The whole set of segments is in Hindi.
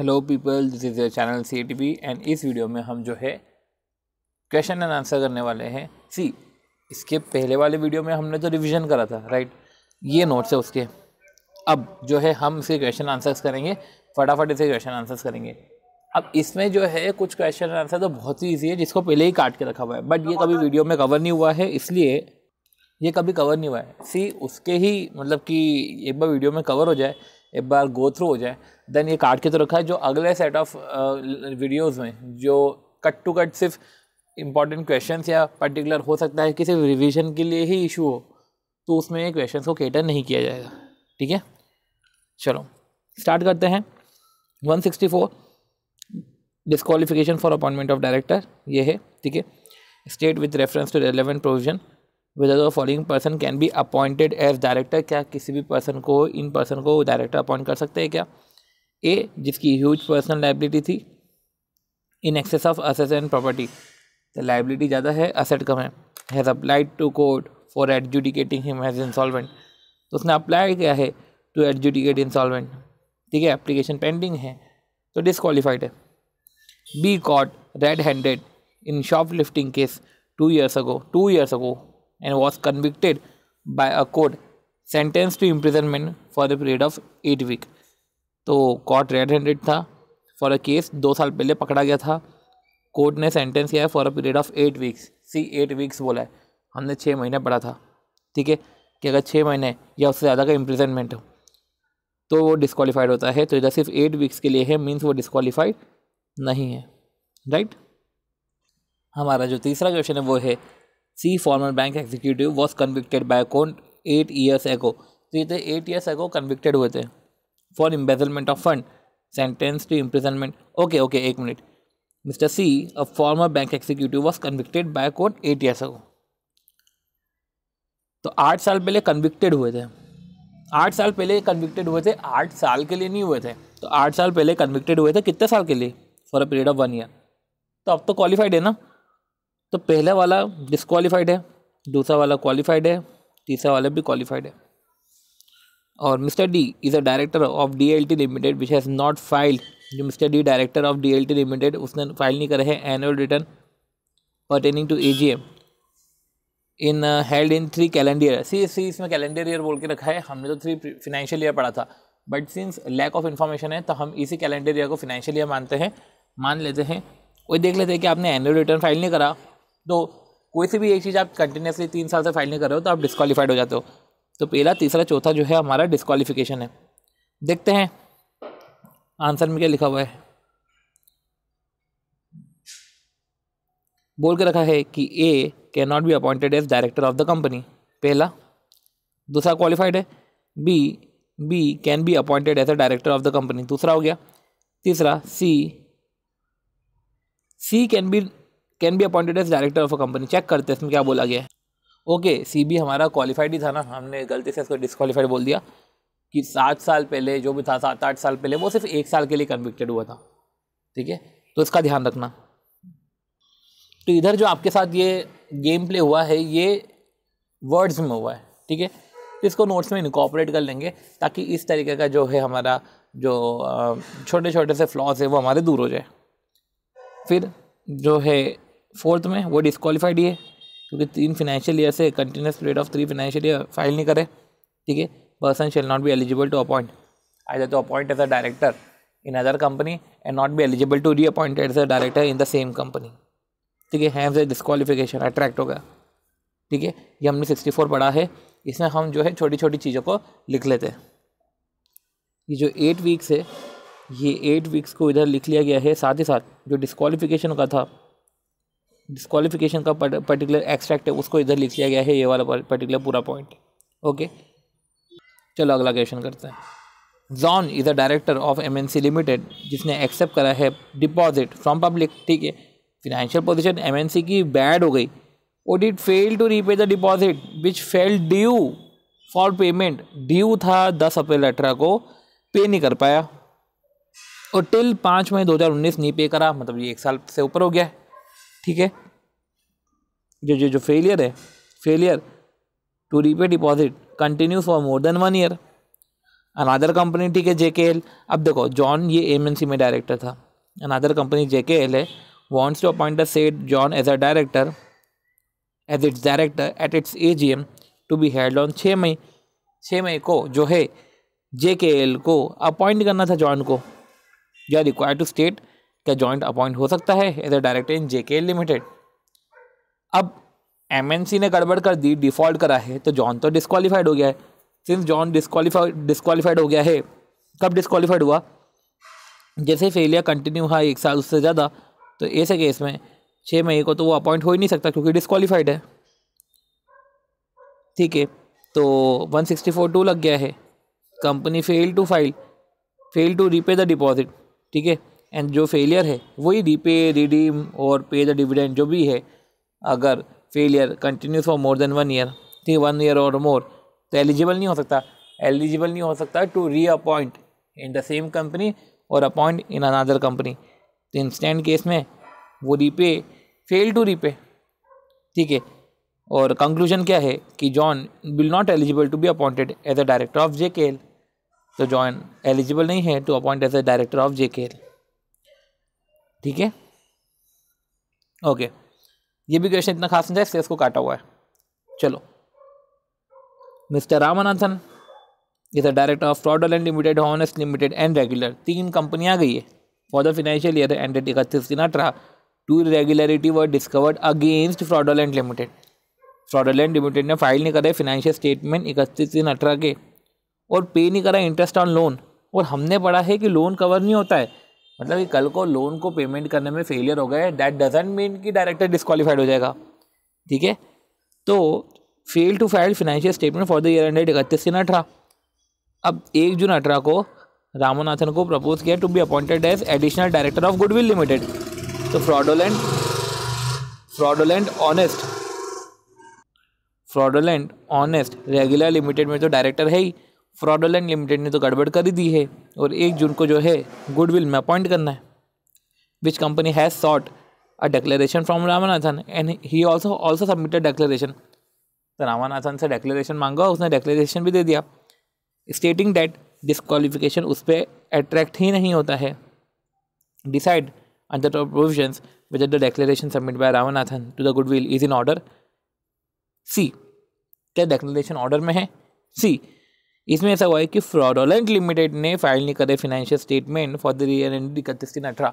Hello people, this is your channel CATV and इस वीडियो में हम जो है क्वेश्चन एंड आंसर करने वाले हैं। इसके पहले वाले वीडियो में हमने तो रिवीजन करा था, राइट। ये नोट्स है उसके। अब जो है हम इसके क्वेश्चन आंसर्स करेंगे, फटाफट इसे क्वेश्चन आंसर्स करेंगे। अब इसमें जो है कुछ क्वेश्चन आंसर तो बहुत ही ईजी है, जिसको पहले ही काट के रखा हुआ है, बट ये कभी वीडियो में कवर नहीं हुआ है, इसलिए ये कभी कवर नहीं हुआ है। उसके ही मतलब कि एक बार वीडियो में कवर हो जाए, एक बार गो थ्रू हो जाए, देन ये काट के तो रखा है। जो अगले सेट ऑफ वीडियोस में जो कट टू कट सिर्फ इंपॉर्टेंट क्वेश्चंस या पर्टिकुलर हो सकता है कि सिर्फ रिवीजन के लिए ही इशू हो, तो उसमें ये क्वेश्चंस को कैटर नहीं किया जाएगा। ठीक है, चलो स्टार्ट करते हैं। 164 disqualification for appointment of director, ये है। ठीक है, state with reference to relevant provision whether the following person can be appointed as director। क्या किसी भी पर्सन को, इन पर्सन को डायरेक्टर अपॉइंट कर सकते हैं क्या? ए, जिसकी ह्यूज पर्सनल लाइबिलिटी थी in excess of asset and property, तो लाइबिलिटी ज़्यादा है, असेट कम है। Has applied to court for adjudicating him as insolvent, तो उसने अप्लाई किया है टू एडजुडिकेट इंसॉल्वेंट। ठीक है, एप्लीकेशन पेंडिंग है, तो डिस्क्वालीफाइड है। Be caught red handed in shoplifting case 2 years ago and was convicted by a court, sentenced to imprisonment for a period of 8 weeks। तो court रेड हैंडेड था फॉर अ केस, 2 साल पहले पकड़ा गया था, कोर्ट ने सेंटेंस किया है for a period of 8 weeks। 8 weeks बोला है, हमने 6 महीने पढ़ा था। ठीक है, कि अगर 6 महीने या उससे ज़्यादा का इम्प्रिजनमेंट हो तो वो डिस्क्वालीफाइड होता है। तो इधर सिर्फ 8 weeks के लिए है, मीन्स वो डिस्क्वालीफाइड नहीं है, राइट। हमारा जो तीसरा क्वेश्चन है वो है C former bank executive was convicted by court 8 years ago। तो ये तो 8 years ago कन्विक्टेड हुए थे for embezzlement of fund, sentence to imprisonment. Okay, एक मिनट। Mister C, a former bank executive was convicted by court 8 years ago। तो 8 साल पहले कन्विक्टेड हुए थे। 8 साल पहले कन्विक्टेड हुए थे, 8 साल के लिए नहीं हुए थे। तो 8 साल पहले कन्विक्टेड हुए थे, कितने साल के लिए? For a period of 1 year। तो अब तो क्वालिफाइड है ना। तो पहला वाला डिस्क्वालीफाइड है, दूसरा वाला क्वालिफाइड है, तीसरा वाला भी क्वालिफाइड है। और mister D is a director of DLT limited which has not filed. जो mister D director of DLT limited, उसने फाइल नहीं करे हैं annual return pertaining to AGM in held in 3 calendar year. See इसमें कैलेंडर ईयर बोल के रखा है, हमने तो 3 financial ईयर पढ़ा था, but since lack of information है तो हम इसी कैलेंडर ईयर को financial ईयर मान लेते हैं। वही देख लेते हैं कि आपने एनुअल रिटर्न फाइल नहीं करा, तो कोई सी भी एक चीज़ आप कंटिन्यूसली 3 साल से फाइल नहीं कर रहे हो तो आप डिस्क्वालीफाइड हो जाते हो। तो पहला, तीसरा, चौथा जो है हमारा डिस्क्वालिफिकेशन है। देखते हैं आंसर में क्या लिखा हुआ है। बोल के रखा है कि A can not be appointed as director of the company, पहला। दूसरा क्वालिफाइड है। B can be appointed as a director of the company, दूसरा हो गया। तीसरा, C can be appointed as director of a company. Check करते हैं इसमें क्या बोला गया है। ओके, सी भी हमारा क्वालिफाइड ही था ना, हमने गलती से इसको डिस्क्वालीफाइड बोल दिया कि 7 साल पहले जो भी था, 7-8 साल पहले, वो सिर्फ 1 साल के लिए कन्विक्टेड हुआ था। ठीक है, तो इसका ध्यान रखना। तो इधर जो आपके साथ ये गेम प्ले हुआ है, ये वर्ड्स में हुआ है। ठीक है, तो इसको नोट्स में इनकॉर्पोरेट कर लेंगे ताकि इस तरीके का जो है हमारा जो छोटे छोटे से फ्लॉज है वो हमारे दूर हो जाए। फिर जो है 4th में वो डिस्क्वालीफाइड ही है क्योंकि 3 financial ईयर से continuous period of 3 financial year file नहीं करे। ठीक है, person shall not be eligible to appoint either to appoint as a director in other company and not be eligible to reappoint as a director in the same company. ठीक है, हैव ए डिस्क्वालिफिकेशन, अट्रैक्ट हो गया। ठीक है, ये हमने 64 पढ़ा है। इसमें हम जो है छोटी छोटी चीज़ों को लिख लेते हैं। ये जो 8 weeks है, ये 8 weeks को इधर लिख लिया गया है। साथ ही साथ जो डिस्क्वालिफिकेशन का था, डिस्क्वालिफिकेशन का पर्टिकुलर एक्सट्रैक्ट है, उसको इधर लिख लिया गया है, ये वाला पर्टिकुलर पूरा पॉइंट। ओके, चलो अगला क्वेश्चन करते हैं। John is a director of MNC limited जिसने एक्सेप्ट करा है डिपॉजिट फ्रॉम पब्लिक। ठीक है, फिनेंशियल पोजीशन MNC की बैड हो गई। Audit fail to repay the deposit which fail due for payment. Due था 10 अप्रैल 18 को, पे नहीं कर पाया और टिल 5 मई 2019 नहीं पे करा, मतलब ये 1 साल से ऊपर हो गया है। ठीक है, जो फेलियर है, failure to repay deposit continue for more than 1 year। Another company, ठीक है, JKL। अब देखो जॉन ये MNC में डायरेक्टर था, अनादर कंपनी JKL है, wants to appoint the said John as its director at its AGM to be held on 6 मई को जो है JKL को अपॉइंट करना था जॉन को। You are required to state क्या जॉइंट अपॉइंट हो सकता है as a director in JKL limited. अब MNC ने गड़बड़ कर दी, डिफॉल्ट करा है, तो जॉन तो डिस्क्वालीफाइड हो गया है। सिंस जॉन डिस्क्वालीफाइड हो गया है, कब डिस्क्वालीफाइड हुआ, जैसे फेलियर कंटिन्यू हुआ 1 साल उससे ज़्यादा, तो ऐसे केस में 6 मई को तो वो अपॉइंट हो ही नहीं सकता क्योंकि डिस्क्वालीफाइड है, ठीक है। तो 164(2) लग गया है। Company fail to repay the deposit, ठीक है, एंड जो फेलियर है वही रीपे, रिडीम और पे द डिविडेंड जो भी है, अगर failure continuous for more than 1 year, ठीक है, 1 ईयर और मोर, तो एलिजिबल नहीं हो सकता to re appoint in the same company और अपॉइंट इन अनदर कंपनी। तो इंस्टेंट केस में वो फेल टू रीपे, ठीक है। और कंक्लूजन क्या है कि John will not eligible to be appointed as a director of JKL। तो जॉन एलिजिबल नहीं है to appoint as a director of JKL, ठीक है, ओके। ये भी क्वेश्चन इतना खास नहीं था इसलिए इसको काटा हुआ है। चलो, mister Ramanathan is a director of fraudulent limited, honest limited and regular. 3 कंपनियां गई है for the financial year ended 31/3/18। 2 irregularity were discovered against fraudulent limited. Fraudulent limited ने फाइल नहीं करे फाइनेंशियल स्टेटमेंट 31/3/18 के, और पे नहीं करा इंटरेस्ट ऑन लोन। और हमने पढ़ा है कि लोन कवर नहीं होता है, मतलब कि कल को लोन को पेमेंट करने में फेलियर हो गए, दैट डजंट मीन कि डायरेक्टर डिस्क्वालीफाइड हो जाएगा, ठीक है। तो fail to file financial statement for the year ended 31/3/18। अब 1 जून 18 को रामनाथन को प्रपोज किया to be appointed as additional director of goodwill limited. तो फ्रॉडलेंट ऑनेस्ट रेगुलर लिमिटेड में तो डायरेक्टर है ही, फ्रॉडलेंट लिमिटेड ने तो गड़बड़ कर ही दी है, और 1 जून को जो है गुडविल में अपॉइंट करना है। Which company has short a declaration from Ramanathan and he also submitted declaration. तो रामनाथन से डिक्लेरेशन मांगा, उसने डिक्लेरेशन भी दे दिया, स्टेटिंग दैट डिस्क्वालिफिकेशन उस पर अट्रैक्ट ही नहीं होता है। Decide under the provisions whether the declaration submitted by Ramanathan to the goodwill is in order। सी, क्या डिक्लेरेशन ऑर्डर में है? सी, इसमें ऐसा हुआ है कि फ्रॉडलेंट लिमिटेड ने फाइल नहीं करे financial statement for the year and 31/3/18,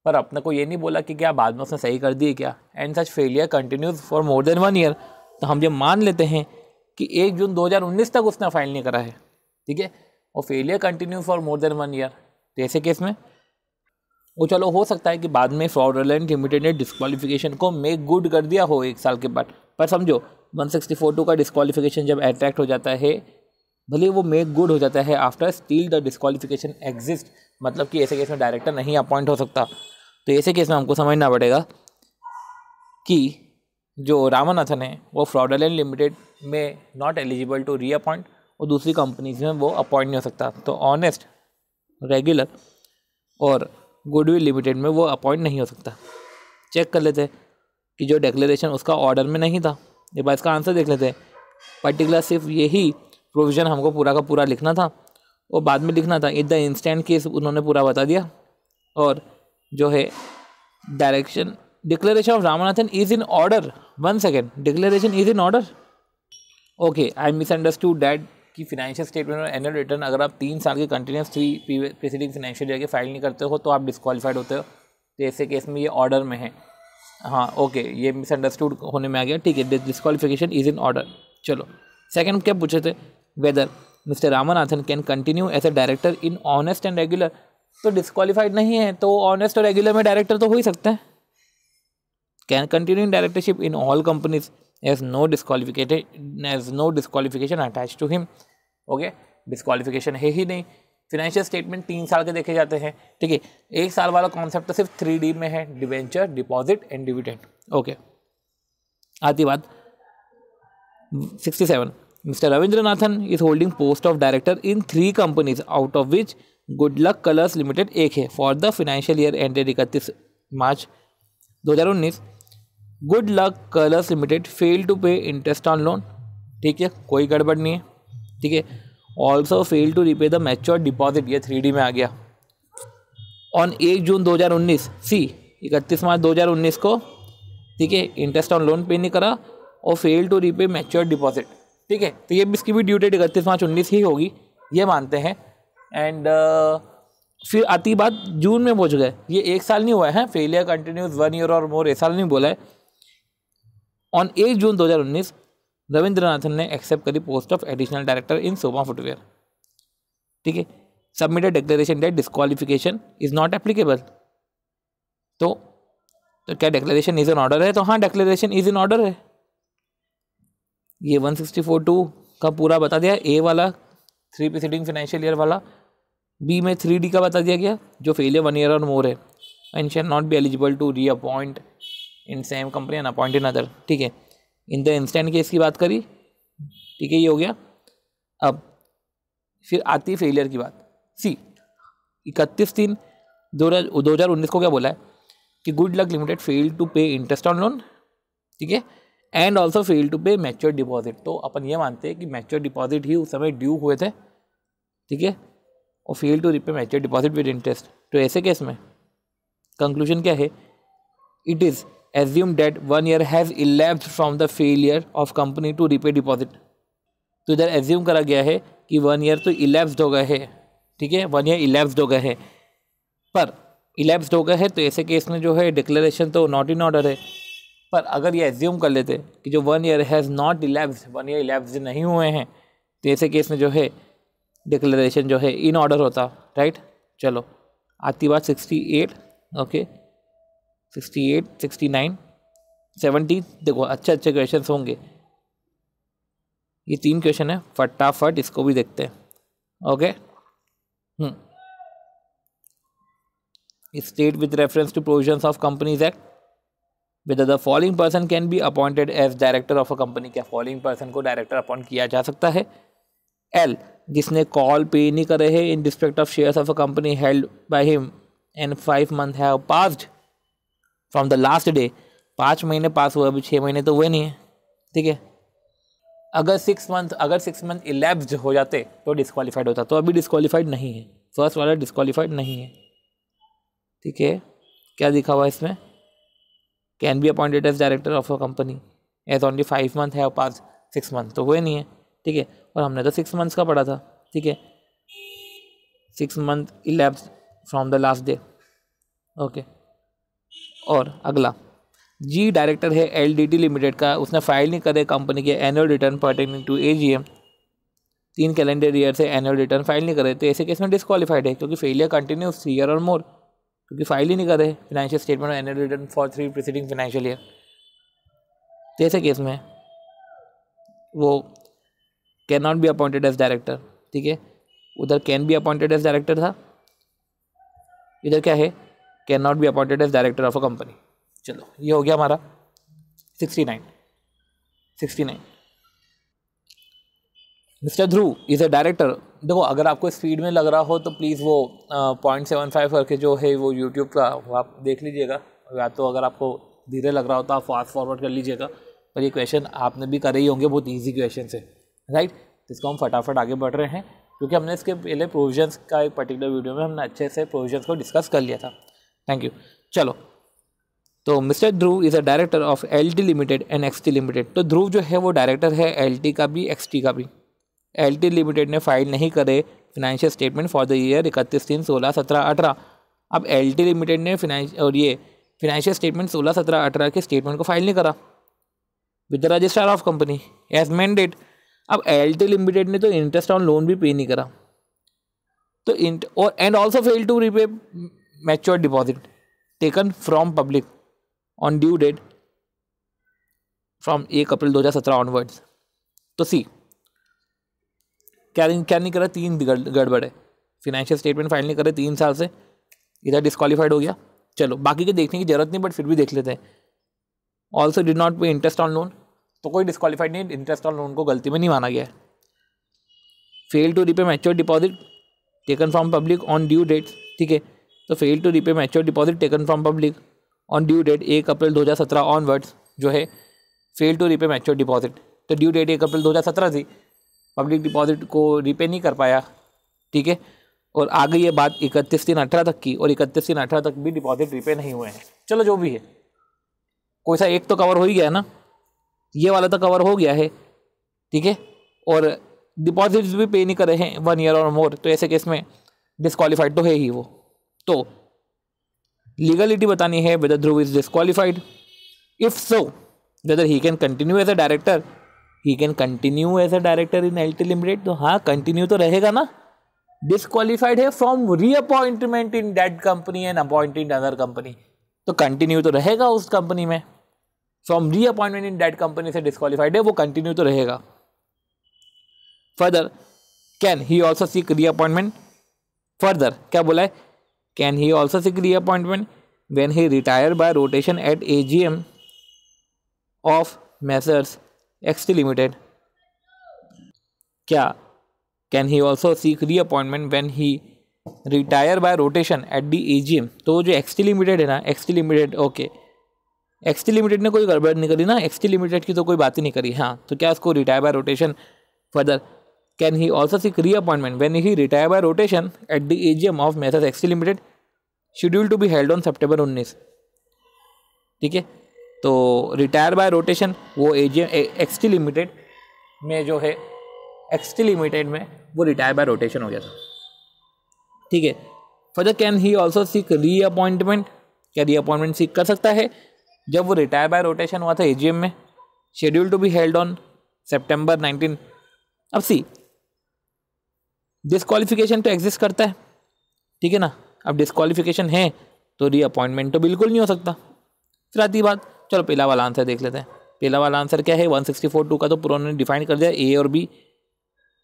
पर अपने को ये नहीं बोला कि क्या बाद में उसने सही कर दिए क्या, and such failure continues for more than 1 year. तो हम ये मान लेते हैं कि 1 जून 2019 तक उसने फाइल नहीं करा है, ठीक है, और failure continue for more than 1 year. तो ऐसे केस में वो चलो हो सकता है कि बाद में फ्रॉडलेंट लिमिटेड ने डिस्क्वालिफिकेशन को मेक गुड कर दिया हो 1 साल के बाद, पर समझो 164(2) का डिस्क्वालिफिकेशन जब अट्रैक्ट हो जाता है, भले वो मेक गुड हो जाता है after still the disqualification exist, मतलब कि ऐसे केस में डायरेक्टर नहीं अपॉइंट हो सकता। तो ऐसे केस में हमको समझना पड़ेगा कि जो रामनाथन है वो फ्रॉडलेंट लिमिटेड में not eligible to re appoint, और दूसरी कंपनीज में वो अपॉइंट नहीं हो सकता। तो ऑनेस्ट, रेगुलर और गुडविल लिमिटेड में वो अपॉइंट नहीं हो सकता। चेक कर लेते हैं कि जो डिक्लेरेशन उसका ऑर्डर में नहीं था, एक बार इसका आंसर देख लेते हैं। पर्टिकुलर सिर्फ यही प्रोविज़न हमको पूरा का पूरा लिखना था और बाद में लिखना था इन द इंस्टेंट केस, उन्होंने पूरा बता दिया। और जो है declaration of Ramanathan is in order, 1 second, declaration is in order, okay, I misunderstood that कि फाइनेंशियल स्टेटमेंट और एनुअल रिटर्न अगर आप 3 साल के कंटिन्यूस प्रीसीडिंग फाइनेंशियल ईयर के फाइल नहीं करते हो तो आप डिस्क्वालीफाइड होते हो। तो ऐसे केस में ये ऑर्डर में है, हाँ ओके, ये मिसअंडरस्टूड होने में आ गया, ठीक है, डिस्क्वालिफिकेशन इज इन ऑर्डर। चलो सेकंड क्या पूछे थे, whether mister Ramanathan can continue as a director in honest and regular. तो डिस्क्वालीफाइड नहीं है तो ऑनेस्ट और रेगुलर में डायरेक्टर तो हो ही सकता है। Can continue in directorship in all companies as no disqualification attach to him, okay, disqualification है ही नहीं। फाइनेंशियल स्टेटमेंट 3 साल के देखे जाते हैं, ठीक है, 1 साल वाला कॉन्सेप्ट तो सिर्फ 3D में है, debenture, deposit and dividend, okay. आती बात 67, mister Ravindranathan is holding post of director in 3 companies out of which Good Luck Colours Limited एक है for the financial year ended 31 March 2019। Good Luck Colours Limited fail to pay interest on loan, ठीक है, कोई गड़बड़ नहीं है, ठीक है, also fail to repay the mature deposit, ये 3D में आ गया, ऑन 1 जून 2019, सी 31 मार्च 2019 को, ठीक है, इंटरेस्ट ऑन लोन पे नहीं करा और fail to repay mature deposit, ठीक है। तो ये भी इसकी भी ड्यू डेट 31 मार्च 19 ही होगी, ये मानते हैं। एंड फिर आती बात जून में पहुंच गए, ये 1 साल नहीं हुआ है, फेलियर कंटिन्यूज 1 ईयर और मोर, 1 साल नहीं बोला है। ऑन 1 जून 2019 रविंद्रनाथन ने एक्सेप्ट करी post of additional director in Soma footwear, ठीक है। Submitted declaration that disqualification is not applicable, तो क्या डिक्लेरेशन इज इन ऑर्डर है? तो हाँ, डिक्लेरेशन इज इन ऑर्डर है। ये 164(2) का पूरा बता दिया, ए वाला 3 प्रीसीडिंग फाइनेंशियल ईयर वाला, बी में 3D का बता दिया गया, जो फेलियर 1 ईयर और मोर है, and shall not be eligible to re appoint in same company and appoint in other, ठीक है। इन द इंस्टेंट केस की बात करी, ठीक है, ये हो गया। अब फिर आती है फेलियर की बात। सी 31/3/2019 को क्या बोला है कि good luck limited fail to pay interest on loan, ठीक है, and also fail to pay mature deposit. तो अपन ये मानते हैं कि मैच्योर डिपॉजिट ही उस समय ड्यू हुए थे, ठीक है, और fail to repay mature deposit with interest. तो ऐसे केस में कंक्लूजन क्या है? It is assume that 1 year has elapsed from the failure of company to repay deposit. तो इधर एज्यूम करा गया है कि 1 ईयर तो इलेप्स्ड हो गए है, ठीक है, 1 ईयर इलेप्स्ड हो गए है, पर इलेप्स्ड हो गए है तो ऐसे केस में जो है डिक्लेरेशन तो नॉट इन ऑर्डर है। पर अगर ये एज्यूम कर लेते कि जो 1 year has not elapsed, 1 year elapsed नहीं हुए हैं, तो ऐसे केस में जो है डिक्लेरेशन जो है इन ऑर्डर होता, राइट। चलो आती बात 68, ओके, 68, 69, 70। देखो अच्छे क्वेश्चन होंगे, ये 3 क्वेश्चन है, फटाफट इसको भी देखते हैं, okay. State with reference to provisions of companies act whether the following person can be appointed as director of a company, क्या फॉलोइंग पर्सन को डायरेक्टर अपॉइंट किया जा सकता है? एल, जिसने कॉल पे नहीं करे है in respect of shares of a company held by him and 5 months have passed from the last day, 5 महीने पास हुए, अभी 6 महीने तो हुए नहीं है, ठीक है। अगर 6 months इलेप्स्ड हो जाते तो डिस्क्वालीफाइड होता, तो अभी डिस्क्वालीफाइड नहीं है, फर्स्ट वाला डिस्क्वालीफाइड नहीं है, ठीक है। क्या लिखा हुआ है इसमें? Can be appointed as director of a company as only 5 months have pass, 6 months तो हुए नहीं है, ठीक है। और हमने तो 6 months का पढ़ा था, ठीक है, 6 months elapsed from the last day, okay. और अगला जी डायरेक्टर है LDT लिमिटेड का, उसने फाइल नहीं करे कंपनी के annual return pertaining to AGM, 3 calendar year से एनुअल रिटर्न फाइल नहीं करे, तो ऐसे केस में डिस्क्वालीफाइड है, क्योंकि फेलियर कंटिन्यूस 3 year और मोर, क्योंकि फाइल ही नहीं करे फिनेंशियल स्टेटमेंट और annual return for 3 preceding financial year. तो ऐसे केस में वो can not be appointed as director, ठीक है। उधर can be appointed as director था, इधर क्या है? Can not be appointed as director of a company. चलो ये हो गया हमारा 69। Mister Dhruv is a director. देखो अगर आपको स्पीड में लग रहा हो तो प्लीज़ वो 0.75 करके जो है वो यूट्यूब का वो आप देख लीजिएगा, या तो अगर आपको धीरे लग रहा हो तो आप फास्ट फॉरवर्ड कर लीजिएगा। पर ये क्वेश्चन आपने भी करे ही होंगे, बहुत ईजी क्वेश्चन है, राइट। इसको हम फटाफट आगे बढ़ रहे हैं, क्योंकि हमने इसके पहले प्रोविजंस का एक पर्टिकुलर वीडियो में हमने अच्छे से प्रोविजंस को डिस्कस कर लिया था। Thank you. चलो, तो mister Dhruv is a director of LT limited and XT limited. तो ध्रुव जो है वो डायरेक्टर है LT का भी XT का भी। LT लिमिटेड ने फाइल नहीं करे financial statement for the year 31/3/16/17/18। अब LT लिमिटेड ने फिनेंशियल स्टेटमेंट 16/17/18 के स्टेटमेंट को फाइल नहीं करा with the registrar of company as mandate. अब LT लिमिटेड ने तो इंटरेस्ट ऑन लोन भी पे नहीं करा, तो and also fail to repay mature deposit taken from public on due date from 1 April 2017 onwards. तो सी क्या नहीं करा? 3 गड़बड़ है, फिनेंशियल स्टेटमेंट फाइल नहीं करे 3 साल से, इधर डिस्क्वालीफाइड हो गया। चलो बाकी के देखने की जरूरत नहीं, बट फिर भी देख लेते हैं। ऑल्सो डिड नॉट पे इंटरेस्ट ऑन लोन, तो कोई डिस्क्वालीफाइड नहीं, इंटरेस्ट ऑन लोन को गलती में नहीं माना गया है। Fail to repay mature deposit taken from public on due date, ठीक है। तो fail to repay mature deposit taken from public on due date 1 April 2017 onwards जो है fail to repay mature deposit. तो ड्यू डेट 1 अप्रैल 2017 थी, पब्लिक डिपॉजिट को रीपे नहीं कर पाया, ठीक है, और आ गई ये बात 31/3/18 तक की, और 31/3/18 तक भी डिपॉजिट रीपे नहीं हुए हैं। चलो जो भी है, कोई सा एक तो कवर हो ही गया ना, ये वाला तो कवर हो गया है, ठीक है, और डिपॉजिट्स भी पे नहीं कर रहे हैं 1 ईयर और मोर, तो ऐसे केस में डिस्क्वालीफाइड तो है ही वो। तो लीगलिटी बतानी है whether Dhruv is disqualified, if so whether he can continue as a director, he can continue as a director in LT limited, तो हाँ कंटिन्यू तो रहेगा ना। डिस्क्वालीफाइड है from reappointment in that company and appointed in other company, तो कंटिन्यू तो रहेगा उस कंपनी में। From reappointment in that company से डिस्क्वालीफाइड है, वो कंटिन्यू तो रहेगा। Further can he also seek reappointment, further क्या बोला है, can he also seek reappointment when he retire by rotation at AGM of messrs XT limited, क्या can he also seek reappointment when he retire by rotation at the AGM, तो जो एक्सटी लिमिटेड है ना, XT limited, okay, XT limited ने कोई गड़बड़ नहीं करी ना, एक्सटी लिमिटेड की तो कोई बात ही नहीं करी, हाँ, तो क्या उसको retire by rotation, further can he also seek reappointment when he retire by rotation at the AGM of messrs XT limited schedule to be held on सितंबर 19, ठीक है, तो रिटायर बाय रोटेशन वो एजीएम एक्सटी लिमिटेड में जो है, एक्सटी लिमिटेड में वो रिटायर बाय रोटेशन हो गया था, ठीक है। Further can he also seek reappointment, क्या रीअपॉइंटमेंट सीक कर सकता है जब वो रिटायर बाय रोटेशन हुआ था एजीएम में, schedule to be held on सितंबर 19। अब सी डिस्क्वालिफिकेशन तो एग्जिस्ट करता है, ठीक है ना, अब डिस्क्वालिफिकेशन है तो रीअपॉइंटमेंट तो बिल्कुल नहीं हो सकता। फिर आती बात, चलो पहला वाला आंसर देख लेते हैं। पहला वाला आंसर क्या है, 164(2) का तो पुराने ने डिफाइन कर दिया ए और बी,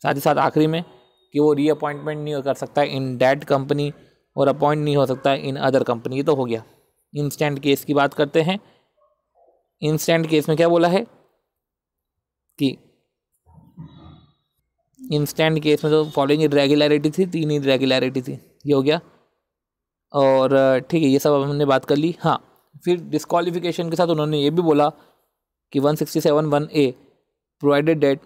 साथ ही साथ आखिरी में कि वो रीअपॉइंटमेंट नहीं कर सकता इन दैट कंपनी और अपॉइंट नहीं हो सकता इन अदर कंपनी, ये तो हो गया। इंस्टेंट केस की बात करते हैं। इंस्टेंट केस में क्या बोला है कि इंस्टेंट केस में तो फॉलोइंग इरेगुलरिटी थी, 3 इरेगुलरिटी थी, ये हो गया, और ठीक है, ये सब हमने बात कर ली। हाँ, फिर डिस्क्वालिफिकेशन के साथ उन्होंने ये भी बोला कि 167(1)(a provided that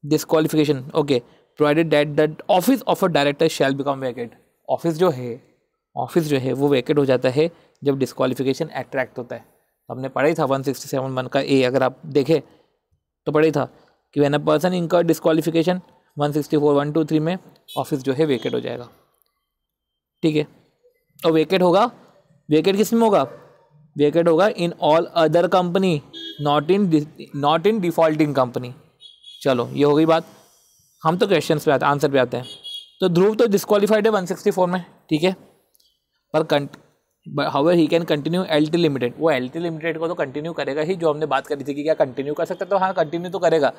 disqualification, okay, provided that the office of a director shall become Venkat, office जो है वो वैकेट हो जाता है जब डिस्क्वालिफिकेशन अट्रैक्ट होता है। हमने पढ़ा ही था 167(1) का ए, अगर आप देखें तो पढ़ा ही था कि व्हेन अ पर्सन इनकर डिस्क्वालिफिकेशन 164(1)(2)(3) में ऑफिस जो है वैकेट हो जाएगा, ठीक है। और वैकेट होगा, वैकेट किस में होगा, वैकेट होगा इन all other company, not in defaulting company. चलो ये हो गई बात। हम तो क्वेश्चंस पे आते हैं, आंसर पे आते हैं। तो ध्रुव तो डिस्क्वालीफाइड है 164 में, ठीक है, पर however he can continue LT limited, वो एलटी लिमिटेड को तो कंटिन्यू करेगा ही, जो हमने बात करी थी कि क्या कंटिन्यू कर सकता है, तो हाँ कंटिन्यू तो करेगा।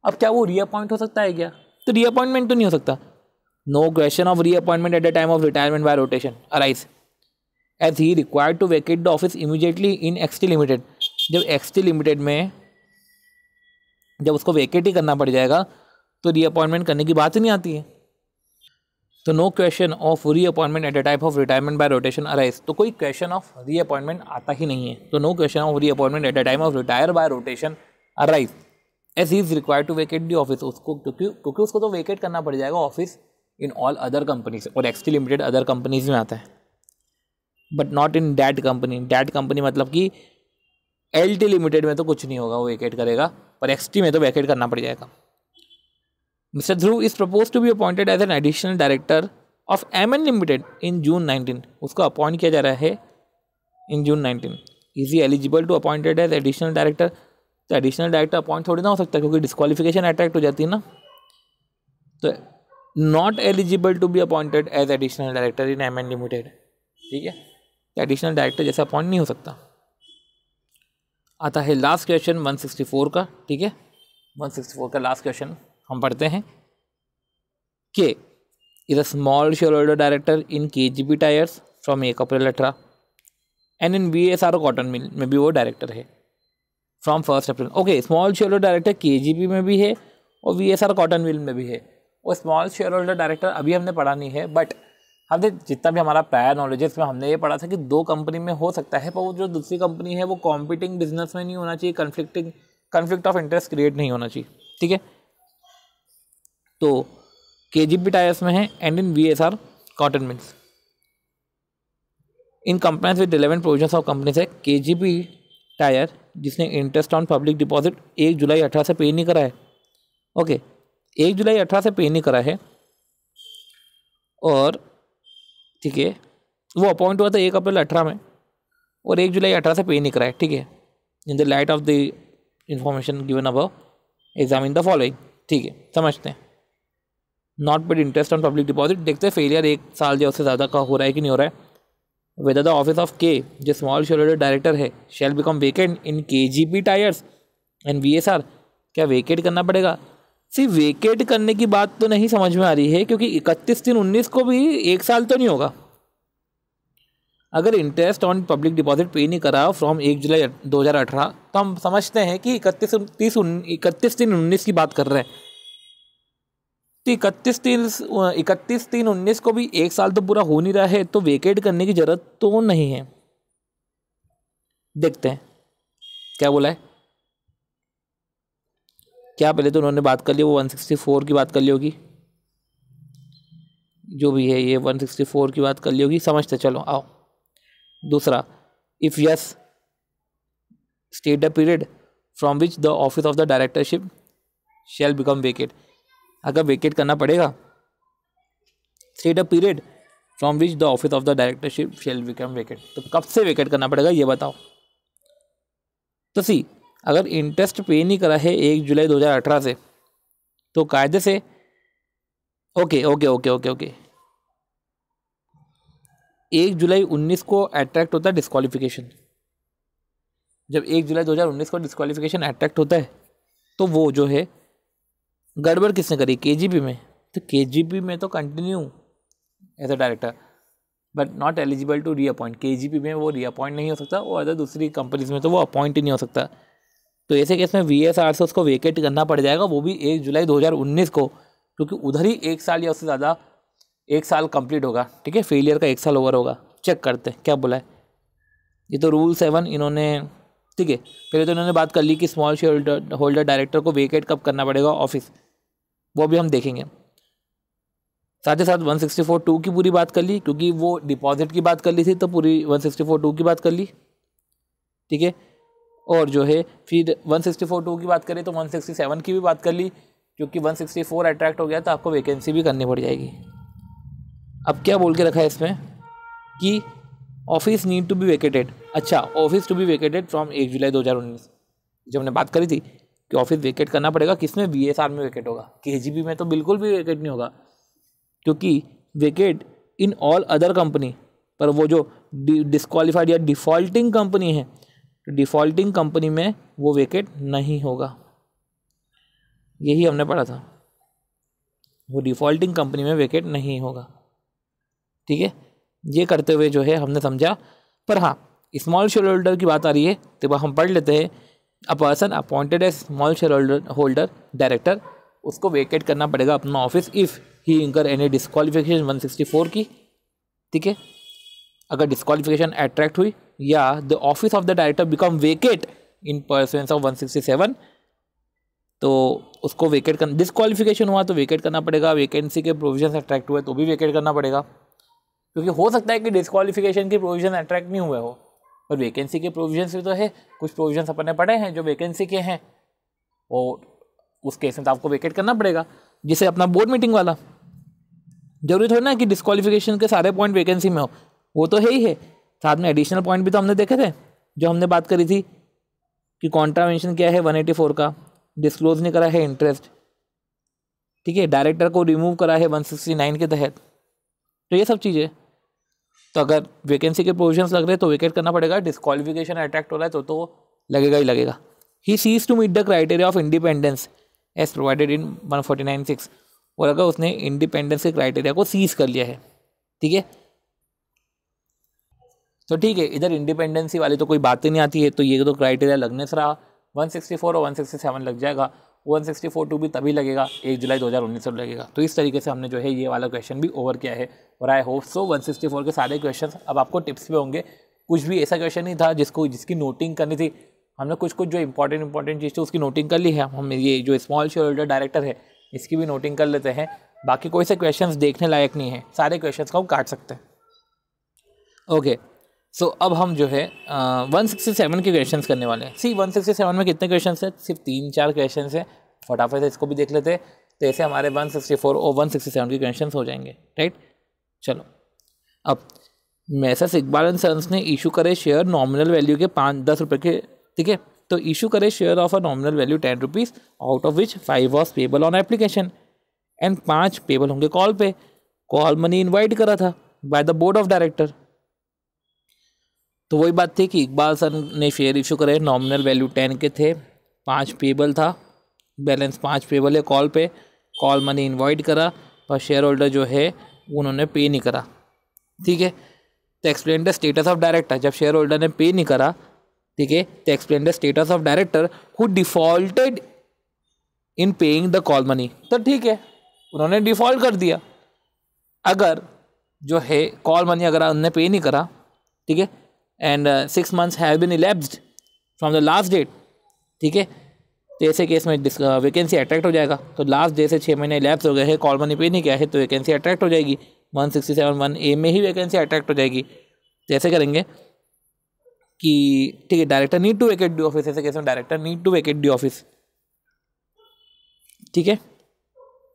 अब क्या वो रीअपॉइंट हो सकता है क्या, तो रीअपॉइंटमेंट तो नहीं हो सकता। No question of reappointment at the time of retirement by rotation arise as he required to vacate the office immediately in XT limited, जब एक्सटी लिमिटेड में जब उसको वेकेट ही करना पड़ जाएगा तो रीअपॉइंटमेंट करने की बात ही नहीं आती है। तो no question of reappointment at the type of retirement by rotation arise, तो कोई क्वेश्चन ऑफ रीअपॉइंटमेंट आता ही नहीं है। तो no question of reappointment at the time of retire by rotation arise as he is required to vacate the office, उसको क्योंकि उसको तो वेकेट करना पड़ जाएगा office in all other companies, और एक्सटी लिमिटेड अदर कंपनीज में आता है, but not in that company. That company मतलब कि एलटी लिमिटेड में तो कुछ नहीं होगा, वो वेकेट करेगा, पर एक्सटी में तो वेकेट करना पड़ जाएगा। Mister Dhruv is propose to be appointed as an additional director of MN limited in June 19, उसको अपॉइंट किया जा रहा है in June 19। Is he eligible to appointed as additional director, तो एडिशनल डायरेक्टर अपॉइंट थोड़ी ना हो सकता क्योंकि डिस्क्वालिफिकेशन अट्रैक्ट हो जाती है ना, तो not eligible to be appointed as additional director in MN limited, ठीक है, एडिशनल डायरेक्टर जैसे अपॉइंट नहीं हो सकता। आता है लास्ट क्वेश्चन 164 का, ठीक है, 164 का लास्ट क्वेश्चन हम पढ़ते हैं कि is a small share holder director in KGB tyres from 1 April 18 and in VSR cotton mill में भी वो डायरेक्टर है from 1 April. Okay, small share holder director KGB में भी है और वीएसआर कॉटन मिल में भी है। और स्मॉल शेयर होल्डर डायरेक्टर अभी हमने पढ़ा नहीं है, बट हमने जितना भी हमारा प्रायर नॉलेज है इसमें हमने ये पढ़ा था कि 2 कंपनी में हो सकता है, पर वो जो दूसरी कंपनी है वो कॉम्पिटिंग बिजनेस में नहीं होना चाहिए, कन्फ्लिक्ट ऑफ इंटरेस्ट क्रिएट नहीं होना चाहिए, ठीक है। तो केजीपी टायर्स में है and in VSR cotton mills. In compliance with relevant provisions of companies है। केजीपी टायर जिसने इंटरेस्ट ऑन पब्लिक डिपॉजिट 1 जुलाई 18 से पे नहीं करा है, ओके 1 जुलाई 18 से पे नहीं करा है, और ठीक है वो अपॉइंट हुआ था 1 अप्रैल 18 में और 1 जुलाई 18 से पे नहीं करा है, ठीक है। In the light of the information given above examine the following, ठीक है समझते हैं। Not paid interest on public deposit, देखते हैं फेलियर 1 साल या उससे ज़्यादा का हो रहा है कि नहीं हो रहा है। वेदर द ऑफिस ऑफ के जो स्मॉल शेयर होल्डर डायरेक्टर है शैल become vacant in KGP tyres and VSR, क्या वेकेट करना पड़ेगा? सिर्फ वेकेट करने की बात तो नहीं समझ में आ रही है, क्योंकि 31/3/19 को भी 1 साल तो नहीं होगा। अगर इंटरेस्ट ऑन पब्लिक डिपॉजिट पे नहीं करा फ्रॉम 1 जुलाई 2018 तो हम समझते हैं कि 31/3/19 की बात कर रहे हैं। तो 31/3/19 को भी 1 साल तो पूरा हो नहीं रहा है, तो वेकेट करने की जरूरत तो नहीं है। देखते हैं क्या बोला है। क्या पहले तो उन्होंने बात कर ली, वो 164 की बात कर ली होगी, जो भी है ये 164 की बात कर ली होगी, समझते चलो आओ। दूसरा, if yes state the period from which the office of the directorship shell become vacate. अगर वेकेट करना पड़ेगा, state the period from which the office of the directorship shell become vacate, तो कब से वेकेट करना पड़ेगा ये बताओ। तो सी, अगर इंटरेस्ट पे नहीं करा है 1 जुलाई 2018 से, तो कायदे से ओके 1 जुलाई 19 को अट्रैक्ट होता है डिस्क्वालिफिकेशन। जब 1 जुलाई 2019 को डिस्क्वालिफिकेशन अट्रैक्ट होता है तो वो जो है गड़बड़ किसने करी? केजीपी में। तो केजीपी में तो continue as a director but not eligible to reappoint. KGP में वो रीअपॉइंट नहीं हो सकता, और अदर दूसरी कंपनीज में तो वो अपॉइंट ही नहीं हो सकता। तो ऐसे केस में वीएसआर से उसको वेकेट करना पड़ जाएगा, वो भी 1 जुलाई 2019 को, क्योंकि उधर ही 1 साल या उससे ज़्यादा 1 साल कंप्लीट होगा, ठीक है, फेलियर का 1 साल ओवर होगा। चेक करते हैं क्या बोला है। ये तो रूल 7 इन्होंने, ठीक है, पहले तो इन्होंने बात कर ली कि स्मॉल शेयर होल्डर डायरेक्टर को वेकेट कब करना पड़ेगा ऑफिस, वो भी हम देखेंगे। साथ ही साथ 164(2) की पूरी बात कर ली, क्योंकि वो डिपॉजिट की बात कर ली थी, तो पूरी 164(2) की बात कर ली, ठीक है। और जो है फिर 164(2) की बात करें तो 167 की भी बात कर ली, क्योंकि 164 अट्रैक्ट हो गया तो आपको वैकेंसी भी करनी पड़ जाएगी। अब क्या बोल के रखा है इसमें कि office need to be vacated. अच्छा, office to be vacated from 1 July 2019, जब हमने बात करी थी कि ऑफिस वेकेट करना पड़ेगा, किसमें? वीएसआर में वेकेट होगा। केजीपी में तो बिल्कुल भी वेकेट नहीं होगा, क्योंकि वेकेट इन ऑल अदर कंपनी, पर वो जो डिस्क्वालीफाइड या डिफ़ॉल्टिंग कंपनी है, तो डिफ़ॉल्टिंग कंपनी में वो वेकेट नहीं होगा। यही हमने पढ़ा था, वो डिफ़ॉल्टिंग कंपनी में वेकेट नहीं होगा, ठीक है। ये करते हुए जो है हमने समझा। पर हाँ, स्मॉल शेयर होल्डर की बात आ रही है तो हम पढ़ लेते हैं। A person appointed as small share holder director, उसको वेकेट करना पड़ेगा अपना ऑफिस इफ़ ही इंकर एनी डिस्क्वालिफिकेशन 164 की, ठीक है। अगर डिस्क्वालिफिकेशन अट्रैक्ट हुई या the office of the director become vacate in pursuance of 167, तो उसको वेकेट करना, डिस्क्वालिफिकेशन हुआ तो वेकेट करना पड़ेगा। वैकेंसी के प्रोविजन अट्रैक्ट हुए तो भी वेकेट करना पड़ेगा, क्योंकि हो सकता है कि डिस्क्वालिफिकेशन के प्रोविजन अट्रैक्ट नहीं हुए हो, पर वैकेंसी के प्रोविजन भी तो है। कुछ प्रोविजन अपने पढ़े हैं जो वैकेंसी के हैं, और उस केस में तो आपको वेकेट करना पड़ेगा। जिसे अपना बोर्ड मीटिंग वाला, जरूरी थोड़ी ना कि डिस्क्वालिफिकेशन के सारे पॉइंट वैकेंसी में हो, वो तो है ही है। साथ में एडिशनल पॉइंट भी तो हमने देखे थे, जो हमने बात करी थी कि कॉन्ट्रावेंशन क्या है 184 का, डिस्क्लोज नहीं करा है इंटरेस्ट, ठीक है, डायरेक्टर को रिमूव करा है 169 के तहत, तो ये सब चीज़ें। तो अगर वैकेंसी के प्रोविजंस लग रहे हैं तो वेकेट करना पड़ेगा। डिस्क्वालिफिकेशन अट्रैक्ट हो रहा है तो लगेगा ही लगेगा। He cease to meet the criteria of independence as provided in 149(6), और अगर उसने इंडिपेंडेंस के क्राइटेरिया को सीज कर लिया है, ठीक है, तो ठीक है, इधर इंडिपेंडेंसी वाली तो कोई बात ही नहीं आती है, तो ये तो क्राइटेरिया लगने से रहा। 164 और 167 लग जाएगा, 164(2) भी तभी लगेगा 1 जुलाई 2019 से लगेगा। तो इस तरीके से हमने जो है ये वाला क्वेश्चन भी ओवर किया है, और आई होप सो 164 के सारे क्वेश्चन अब आपको टिप्स पे होंगे। कुछ भी ऐसा क्वेश्चन नहीं था जिसकी नोटिंग करनी थी, हमने कुछ जो इंपॉर्टेंट चीज़ थी उसकी नोटिंग कर ली है। हम ये जो स्मॉल शेयर होल्डर डायरेक्टर है इसकी भी नोटिंग कर लेते हैं। बाकी कोई से क्वेश्चंस देखने लायक नहीं है, सारे क्वेश्चंस को हम काट सकते हैं। ओके, सो अब हम जो है 167 के क्वेश्चंस करने वाले हैं। सी 167 में कितने क्वेश्चंस हैं? सिर्फ 3-4 क्वेश्चंस हैं। फटाफट से इसको भी देख लेते हैं, तो ऐसे हमारे 164 और 167 के क्वेश्चंस हो जाएंगे, राइट। चलो, अब मैसेज इकबाल एंड सन्स ने इशू करे शेयर नॉमिनल वैल्यू के 5-10 रुपये के, ठीक है। तो इशू करे share of a nominal value 10 rupees, out of which 5 was payable on application and 5 payable होंगे कॉल पे। कॉल मनी इन्वाइट करा था by the board of director. तो वही बात थी कि इकबाल सर ने शेयर इशू करे, नॉमिनल वैल्यू 10 के थे, 5 पेबल था, बैलेंस 5 पेबल है कॉल पे, कॉल मनी इन्वाइट करा, पर शेयर होल्डर जो है उन्होंने पे नहीं करा, ठीक है। तो explain the status of director, जब शेयर होल्डर ने पे नहीं करा, ठीक है, तो explain the status of director who defaulted in paying the call money. तो ठीक है, उन्होंने डिफॉल्ट कर दिया। अगर जो है कॉल मनी अगर उन्होंने पे नहीं करा, ठीक है, and 6 months have been elapsed from the last date, ठीक है, तो ऐसे केस में वैकेंसी अट्रैक्ट हो जाएगा। तो लास्ट डे से 6 महीने इलेप्स हो गए हैं, कॉल मनी पे नहीं किया है, तो वैकेंसी अट्रैक्ट हो जाएगी। 167(1)(a) में ही वैकेंसी अट्रैक्ट हो जाएगी। तो ऐसे करेंगे कि ठीक है, director need to vacate the office, ऐसे केस में director need to vacate the office, ठीक है।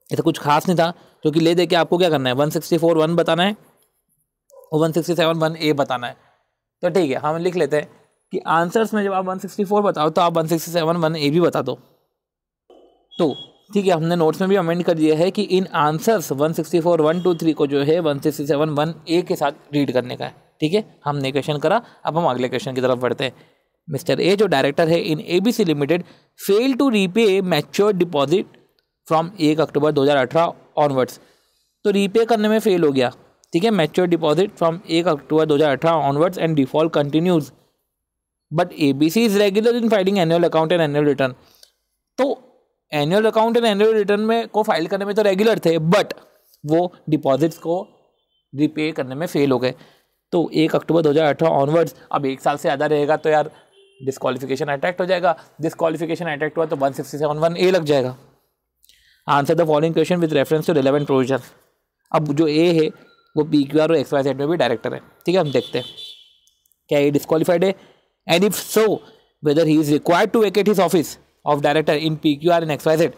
ऐसा कुछ खास नहीं था, क्योंकि ले दे के आपको क्या करना है, 164(1) बताना है और 167(1)(a) बताना है। तो ठीक है, हम लिख लेते हैं कि आंसर्स में जब आप 164 बताओ तो आप 167(1)(a) भी बता दो। तो ठीक है, हमने नोट्स में भी अमेंड कर दिया है कि इन आंसर्स 164, 1, 2, 3 को जो है 167(1)(a) के साथ रीड करने का है, ठीक है। हमने क्वेश्चन करा, अब हम अगले क्वेश्चन की तरफ बढ़ते हैं। मिस्टर ए जो डायरेक्टर है in ABC limited fail to repay mature deposit from 1 October 2018 onwards. तो रीपे करने में फेल हो गया, ठीक है, mature deposit from 1 October 2018 onwards and default continues, but ABC is regular in filing annual account and annual return. तो annual account and annual return में को फाइल करने में तो रेगुलर थे, बट वो डिपॉजिट्स को रिपे करने में फेल हो गए। तो 1 अक्टूबर 2018 ऑनवर्ड्स, अब 1 साल से ज़्यादा रहेगा तो यार डिस्क्वालिफिकेशन अट्रैक्ट हो जाएगा। डिस्क्वालिफिकेशन अट्रैक्ट हुआ तो 167(1)(a) लग जाएगा। Answer the following question with reference to relevant provision. अब जो ए है वो PQR और XYZ में भी डायरेक्टर है, ठीक है। हम देखते हैं क्या ये डिस्क्वालिफाइड है, and if so whether he is required to vacate his office of director in PQR and XYZ।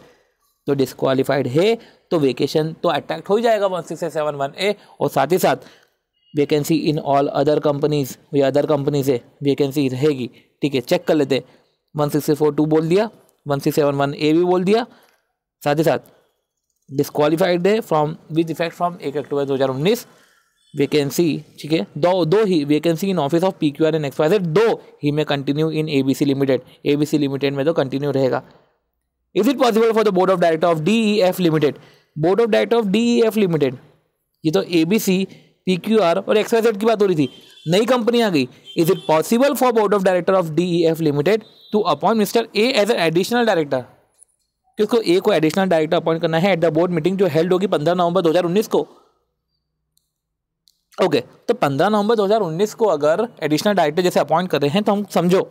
तो डिस्क्वालिफाइड है तो वेकेशन तो अट्रैक्ट हो जाएगा 167(1)(a) और साथ ही साथ वैकेंसी इन ऑल अदर कंपनीज या अदर कंपनीज है वैकेंसी रहेगी, ठीक है। चेक कर लेते, 164(2) बोल दिया, 167(1)(a) भी बोल दिया, साथ ही साथ डिस्क्वालिफाइड है from with effect from 1 October 2019 vacancy, ठीक है। दो ही vacancy in office of PQR and XYZ, दो ही में continue in ABC limited, ABC limited में तो कंटिन्यू रहेगा। Is it possible for the board of director of DEF limited, board of director of DEF limited, ये तो ABC PQR और XYZ की बात हो रही थी, नई कंपनी आ गई। Is it possible for board of director of DEF limited to appoint mister A as an additional director, किसको A को एडिशनल डायरेक्टर अपॉइंट करना है एट द बोर्ड मीटिंग जो हेल्ड होगी 15 नवंबर 2019 को। ओके, तो 15 नवंबर 2019 को अगर एडिशनल डायरेक्टर जैसे अपॉइंट कर रहे हैं तो हम समझो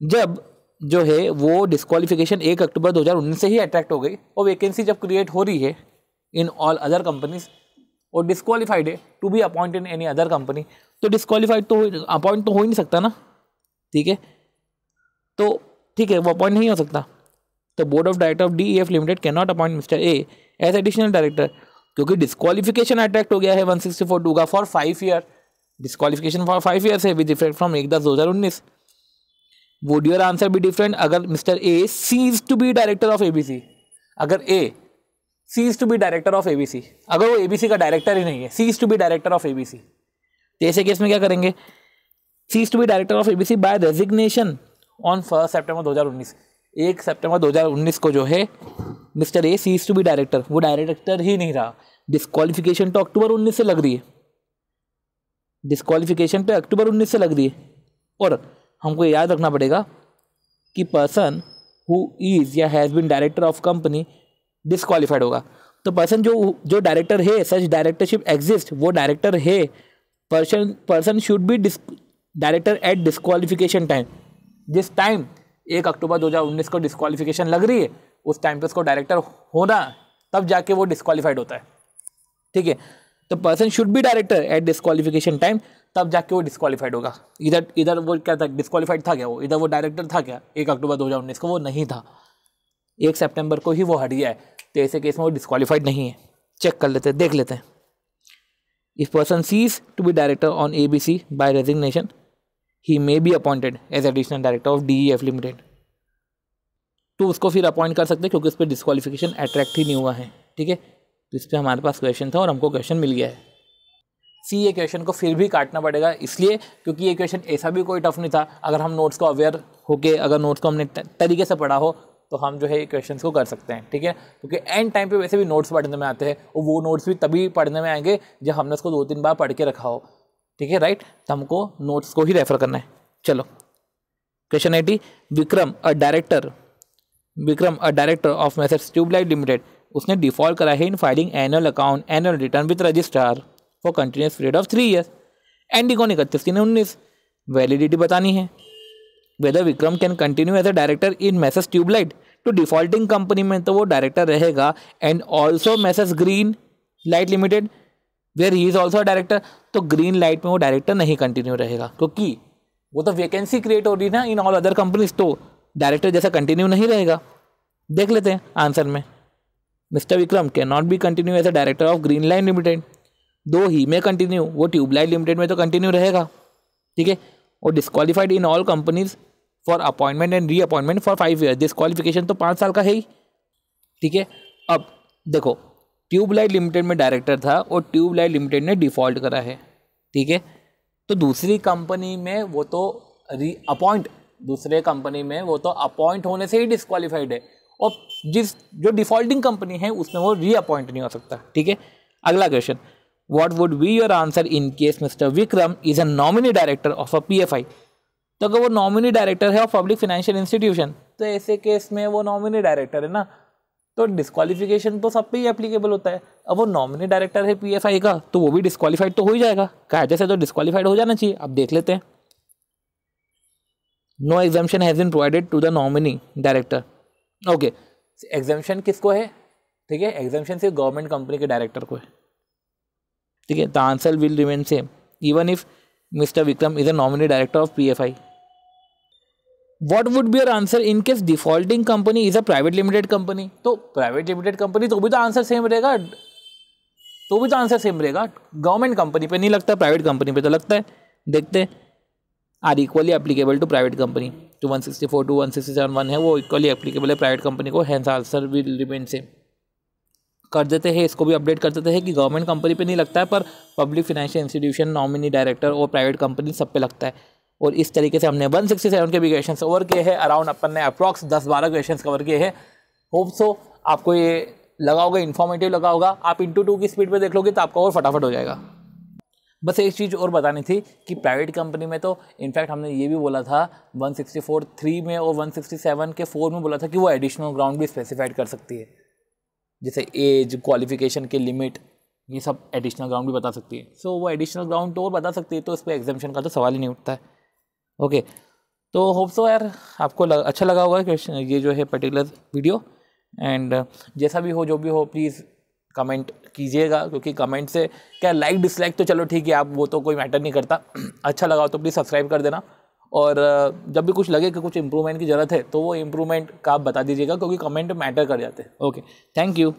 जब जो है वो डिस्क्वालिफिकेशन 1 अक्टूबर 2019 से ही अट्रैक्ट हो गई और वैकेंसी जब क्रिएट हो रही है इन ऑल अदर कंपनीज और डिस्क्वालिफाइड है to be appoint in any other company, तो डिस्क्वालिफाइड तो अपॉइंट तो हो ही नहीं सकता ना, ठीक है। तो ठीक है, वो अपॉइंट नहीं हो सकता। तो board of director of DEF limited can not appoint mister A as additional director, क्योंकि डिस्क्वालिफिकेशन अट्रैक्ट हो गया है 164(2) का for 5 year, disqualification for 5 years है with effect from 1/10/2019। Would your answer be different अगर mister A cease to be director of ABC, अगर A cease to be director of ABC, अगर वो ABC का डायरेक्टर ही नहीं है, cease to be director of ABC, तो ऐसे केस में क्या करेंगे, cease to be director of ABC by resignation on 1 सितंबर 2019। 1 सितंबर 2019 को जो है mister A cease to be director, वो डायरेक्टर ही नहीं रहा। डिस्क्वालिफिकेशन तो अक्टूबर 19 से लग रही है, डिस्क्वालिफिकेशन पे अक्टूबर 19 से लग रही है, और हमको याद रखना पड़ेगा कि पर्सन हु इज या has been director of company disqualified होगा। तो पर्सन जो डायरेक्टर है, सच डायरेक्टरशिप एग्जिस्ट, वो डायरेक्टर है। Person should be director at disqualification time, जिस टाइम 1 अक्टूबर 2019 को डिस्क्वालिफिकेशन लग रही है उस टाइम पे उसको डायरेक्टर होना, तब जाके वो डिस्क्वालीफाइड होता है, ठीक है। तो person should be director at disqualification time, तब जाके वो डिस्क्वालीफाइड होगा। इधर वो क्या था, डिस्क्वालीफाइड था क्या वो, इधर वो डायरेक्टर था क्या 1 अक्टूबर 2019 को, वो नहीं था, 1 सितंबर को ही वो हट गया है, तो ऐसे केस में वो डिस्क्वालीफाइड नहीं है। चेक कर लेते हैं, देख लेते हैं। If person cease to be director on ABC by resignation, he may be appointed as additional director of DEF limited. तो उसको फिर अपॉइंट कर सकते हैं क्योंकि उस पर डिस्क्वालिफिकेशन अट्रैक्ट ही नहीं हुआ है, ठीक है। तो इस पर हमारे पास क्वेश्चन था और हमको क्वेश्चन मिल गया है। सी, ये क्वेश्चन को फिर भी काटना पड़ेगा इसलिए क्योंकि ये क्वेश्चन ऐसा भी कोई टफ नहीं था। अगर हम नोट्स को अवेयर होके, अगर नोट्स को हमने तरीके से पढ़ा हो तो हम जो है ये क्वेश्चन को कर सकते हैं, ठीक है। क्योंकि एंड टाइम पे वैसे भी नोट्स पढ़ने में आते हैं और वो नोट्स भी तभी पढ़ने में आएंगे जब हमने उसको 2-3 बार पढ़ के रखा हो, ठीक है, राइट। तो हमको नोट्स को ही रेफर करना है। चलो, question 80, Vikram a director of messrs tubelight limited, उसने डिफॉल्ट करा है in filing annual account, annual return with registrar for continuous period of 3 years, ending on 31/3/19। Validity बतानी है। Whether Vikram can continue as a director in messrs tubelight, तो डिफॉल्टिंग कंपनी में तो वो डायरेक्टर रहेगा, and also messrs green light limited where he is also director, तो ग्रीन लाइट में वो डायरेक्टर नहीं कंटिन्यू रहेगा क्योंकि वो तो वैकेंसी क्रिएट हो रही है ना इन ऑल अदर कंपनीज, तो डायरेक्टर जैसा कंटिन्यू नहीं रहेगा। देख लेते हैं आंसर में। Mister Vikram can not be continue as a director of green light limited, दो ही में कंटिन्यू, वो ट्यूबलाइट लिमिटेड में तो कंटिन्यू रहेगा, ठीक है। और disqualified in all companies for appointment and reappointment for 5 year, disqualification तो 5 साल का है ही, ठीक है। अब देखो, ट्यूबलाइट लिमिटेड में डायरेक्टर था और ट्यूबलाइट लिमिटेड ने डिफॉल्ट करा है, ठीक है। तो दूसरी कंपनी में वो तो दूसरे कंपनी में वो तो अपॉइंट होने से ही डिस्क्वालीफाइड है, और जो डिफॉल्टिंग कंपनी है उसमें वो रीअपॉइंट नहीं हो सकता, ठीक है। अगला question, what would be your answer in case mister Vikram is a nominee director of a PFI, तो अगर वो नॉमिनी डायरेक्टर है ऑफ पब्लिक फाइनेंशियल इंस्टीट्यूशन, तो ऐसे केस में वो नॉमिनी डायरेक्टर है ना, तो डिस्क्वालिफिकेशन तो सब पे ही एप्लीकेबल होता है। अब वो नॉमिनी डायरेक्टर है PFI का, तो वो भी डिस्क्वालीफाइड तो हो ही जाएगा, कायदे से तो डिस्क्वालीफाइड हो जाना चाहिए। अब देख लेते हैं। No exemption has been provided to the nominee director, okay. Exemption किसको है, ठीक है, एग्जाम्पशन सिर्फ गवर्नमेंट कंपनी के डायरेक्टर को है, ठीक है। The answer will remain same even if mister Vikram is a nominee director of PFI। What would be your answer in case defaulting company is a private limited company? तो प्राइवेट लिमिटेड कंपनी तो भी तो आंसर सेम रहेगा, गवर्नमेंट कंपनी पे नहीं लगता, प्राइवेट कंपनी पे तो लगता है। देखते हैं। Are equally applicable to private company, to 164 to 167 है वो इक्वली एप्लीकेबल है प्राइवेट कंपनी को, hence answer will remain same. कर देते हैं, इसको भी अपडेट कर देते हैं कि गवर्नमेंट कंपनी पे नहीं लगता है, पर public financial institution, nominee director और प्राइवेट कंपनी सब पे लगता है। और इस तरीके से हमने 167 के भी क्वेश्चन ओवर किए हैं। अराउंड अपन ने अप्रॉक्स 10-12 क्वेश्चन कवर किए हैं। होप सो आपको ये लगा होगा, इन्फॉर्मेटिव लगा होगा। आप इंटू 2 की स्पीड पे देख लोगे तो आपका और फटाफट हो जाएगा। बस एक चीज़ और बतानी थी कि प्राइवेट कंपनी में तो इनफैक्ट हमने ये भी बोला था 164(3) में और 167 के 4 में बोला था कि वो एडिशनल ग्राउंड भी स्पेसिफाइड कर सकती है, जैसे एज, क्वालिफिकेशन के लिमिट, ये सब एडिशनल ग्राउंड भी बता सकती है। सो वो एडिशनल ग्राउंड तो और बता सकती है, तो इस पर एग्जाम्पशन का तो सवाल ही नहीं उठता है। ओके, तो होप सो यार आपको अच्छा लगा होगा क्वेश्चन, ये जो है पर्टिकुलर वीडियो। एंड जैसा भी हो, जो भी हो, प्लीज़ कमेंट कीजिएगा, क्योंकि कमेंट से क्या, लाइक डिसलाइक तो चलो ठीक है, आप वो तो कोई मैटर नहीं करता। अच्छा लगा तो प्लीज़ सब्सक्राइब कर देना, और जब भी कुछ लगे कि कुछ इंप्रूवमेंट की ज़रूरत है तो वो इंप्रूवमेंट का आप बता दीजिएगा, क्योंकि कमेंट मैटर कर जाते हैं। Okay, thank you.